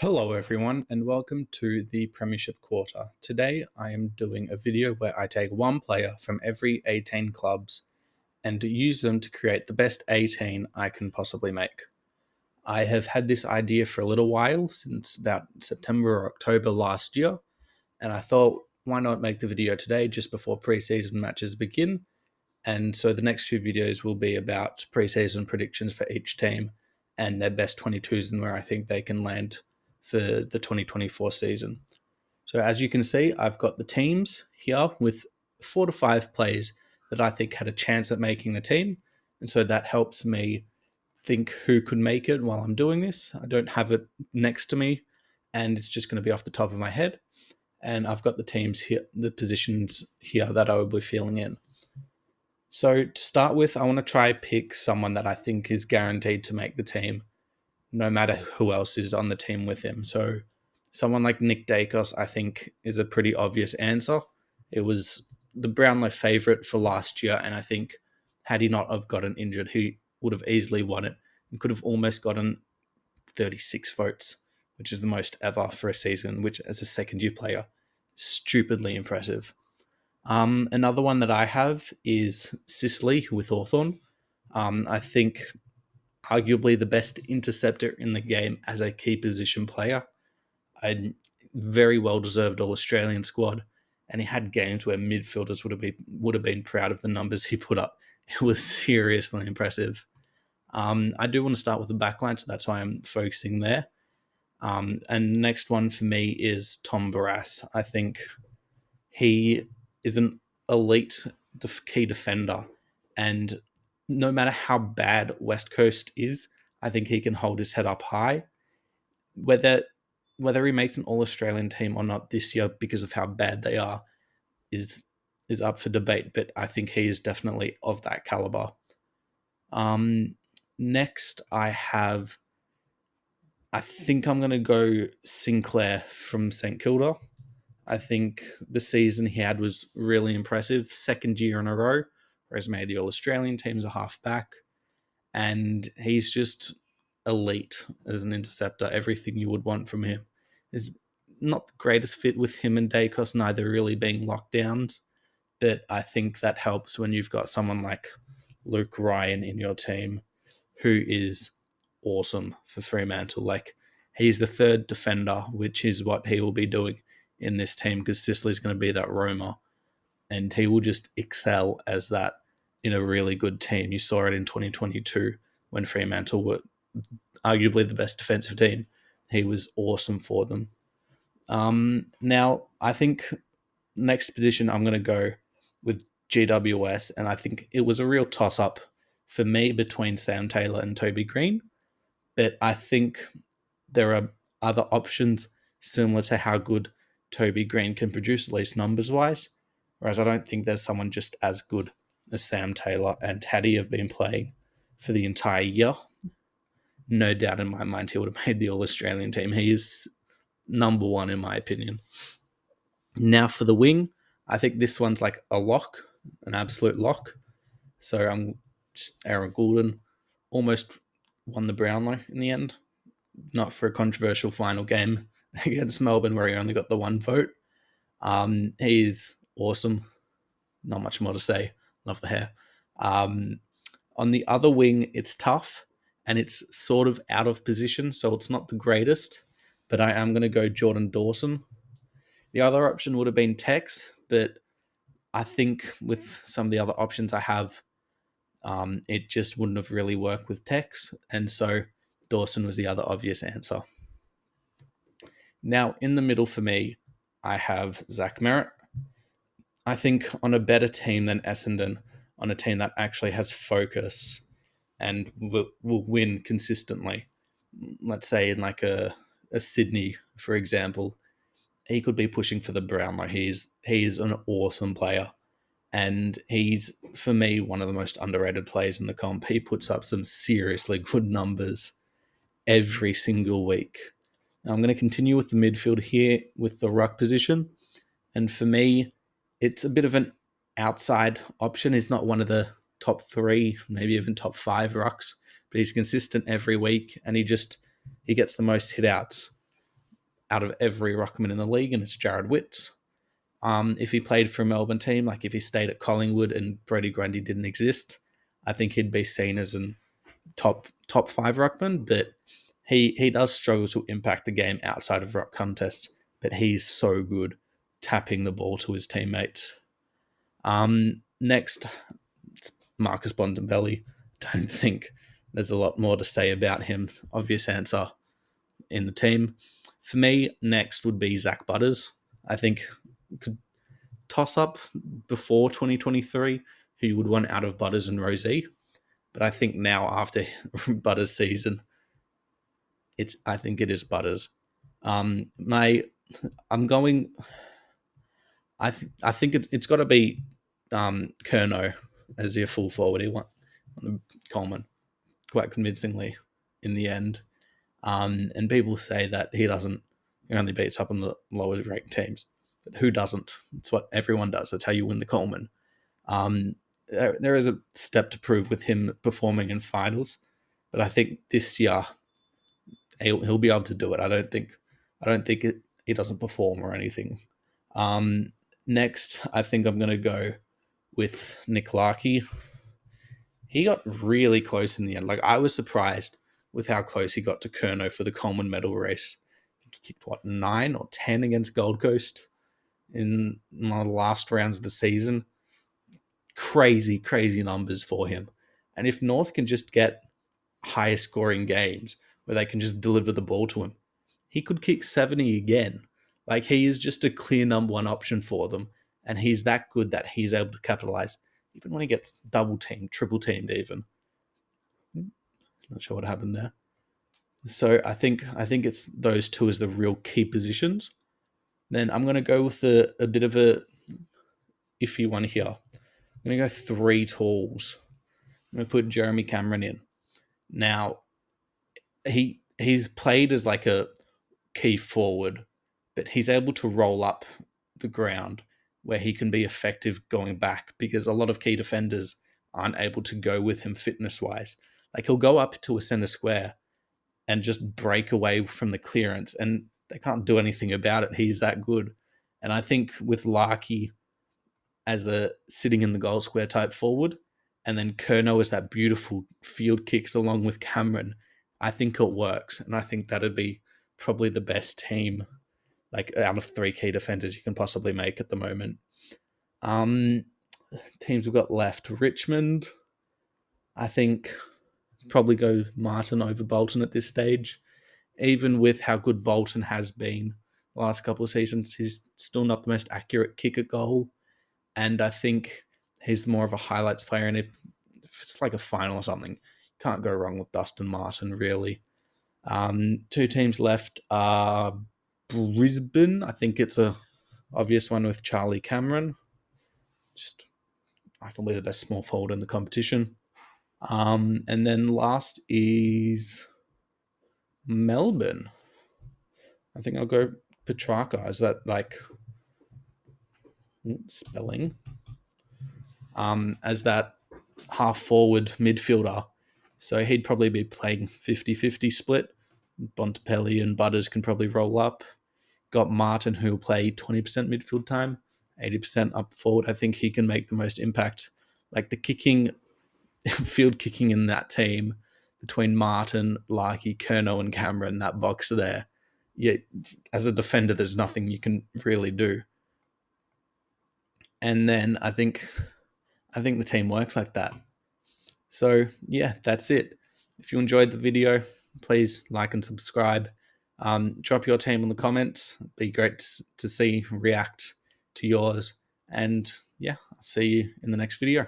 Hello everyone and welcome to the Premiership Quarter. Today I am doing a video where I take one player from every 18 clubs and use them to create the best 18 I can possibly make. I have had this idea for a little while, since about September or October last year, and I thought why not make the video today just before preseason matches begin. And so the next few videos will be about preseason predictions for each team and their best 22s and where I think they can land for the 2024 season. So as you can see, I've got the teams here with 4 to 5 players that I think had a chance at making the team. And so that helps me think who could make it while I'm doing this. I don't have it next to me and it's just going to be off the top of my head. And I've got the teams here, the positions here that I will be filling in. So to start with, I want to try pick someone that I think is guaranteed to make the team, no matter who else is on the team with him. So someone like Nick Dacos, I think, is a pretty obvious answer. It was the Brownlow favourite for last year, and I think had he not have gotten injured, he would have easily won it and could have almost gotten 36 votes, which is the most ever for a season, which as a second-year player, stupidly impressive. Another one that I have is Sicily with Hawthorn. I think arguably the best interceptor in the game as a key position player. A very well deserved All Australian squad, and he had games where midfielders would have been proud of the numbers he put up. It was seriously impressive. I do want to start with the backline, so that's why I'm focusing there. And the next one for me is Tom Barrass. I think he is an elite key defender, and no matter how bad West Coast is, I think he can hold his head up high. Whether he makes an All-Australian team or not this year because of how bad they are is up for debate, but I think he is definitely of that caliber. Next, I think I'm going to go Sinclair from St Kilda. I think the season he had was really impressive. Second year in a row, whereas made the All-Australian teams a half back. And he's just elite as an interceptor. Everything you would want from him. Is not the greatest fit with him and Dacos, neither really being lockdowns. But I think that helps when you've got someone like Luke Ryan in your team, who is awesome for Fremantle. Like, he's the third defender, which is what he will be doing in this team, because Sicily's going to be that roamer, and he will just excel as that in a really good team. You saw it in 2022 when Fremantle were arguably the best defensive team. He was awesome for them. Now, I think next position I'm going to go with GWS, and I think it was a real toss-up for me between Sam Taylor and Toby Green, but I think there are other options similar to how good Toby Green can produce, at least numbers-wise, whereas I don't think there's someone just as good as Sam Taylor, and had he have been playing for the entire year, no doubt in my mind he would have made the All-Australian team. He is number one in my opinion. Now for the wing, I think this one's like a lock, an absolute lock. So I'm just Aaron Goulden, almost won the Brownlow in the end. Not for a controversial final game against Melbourne where he only got the one vote. He's awesome. Not much more to say. Love the hair. On the other wing, it's tough and it's sort of out of position, so it's not the greatest, but I am going to go Jordan Dawson. The other option would have been Tex, but I think with some of the other options I have, it just wouldn't have really worked with Tex, and so Dawson was the other obvious answer. Now, in the middle for me, I have Zach Merrett. I think on a better team than Essendon, on a team that actually has focus and will win consistently, let's say in like a Sydney, for example, he could be pushing for the Brownlow. He is an awesome player, and he's, for me, one of the most underrated players in the comp. He puts up some seriously good numbers every single week. Now, I'm going to continue with the midfield here with the ruck position, and for me, it's a bit of an outside option. He's not one of the top 3, maybe even top 5 rucks, but he's consistent every week, and he gets the most hit outs. out of every ruckman in the league, and it's Jared Witts. If he played for a Melbourne team, like if he stayed at Collingwood and Brodie Grundy didn't exist, I think he'd be seen as a top 5 ruckman. But he does struggle to impact the game outside of ruck contests. But he's so good tapping the ball to his teammates. Next, it's Marcus Bontempelli. Don't think there's a lot more to say about him. Obvious answer in the team. For me, next would be Zach Butters. I think could toss up before 2023 who you would want out of Butters and Rozee. But I think now after Butters' season, I think it is Butters. I think it's got to be Curnow as your full forward. He won the Coleman quite convincingly in the end. And people say that he only beats up on the lower ranked teams. But who doesn't? It's what everyone does. That's how you win the Coleman. There is a step to prove with him performing in finals, but I think this year he'll be able to do it. I don't think he doesn't perform or anything. Next, I think I'm going to go with Nick Larkey. He got really close in the end. Like, I was surprised with how close he got to Curnow for the Coleman medal race. I think he kicked, 9 or 10 against Gold Coast in one of the last rounds of the season. Crazy, crazy numbers for him. And if North can just get higher scoring games where they can just deliver the ball to him, he could kick 70 again. Like, he is just a clear number one option for them. And he's that good that he's able to capitalize, even when he gets double teamed, triple teamed even. Not sure what happened there. So I think it's those two as the real key positions. Then I'm going to go with a bit of a iffy one here. I'm going to go 3 talls. I'm going to put Jeremy Cameron in. Now, he's played as like a key forward, but he's able to roll up the ground where he can be effective going back, because a lot of key defenders aren't able to go with him fitness-wise. Like, he'll go up to a center square and just break away from the clearance, and they can't do anything about it. He's that good. And I think with Larkey as a sitting in the goal square type forward, and then Curnow as that beautiful field kicks along with Cameron, I think it works. And I think that'd be probably the best team, like, out of 3 key defenders you can possibly make at the moment. Teams we've got left. Richmond, I think probably go Martin over Bolton at this stage. Even with how good Bolton has been the last couple of seasons, he's still not the most accurate kick at goal. And I think he's more of a highlights player. And if it's like a final or something, you can't go wrong with Dustin Martin, really. 2 teams left are Brisbane. I think it's a obvious one with Charlie Cameron. Just arguably the best small forward in the competition. And then last is Melbourne. I think I'll go Petrarca. Is that like spelling? As that half forward midfielder. So he'd probably be playing 50-50 split. Bontempelli and Butters can probably roll up. Got Martin, who'll play 20% midfield time, 80% up forward. I think he can make the most impact. Like, the kicking, field kicking in that team between Martin, Larkey, Curnow, and Cameron, that box there. Yeah, as a defender, there's nothing you can really do. And then I think the team works like that. So yeah, that's it. If you enjoyed the video, please like and subscribe. Drop your team in the comments. It'd be great to see, react to yours. And yeah, I'll see you in the next video.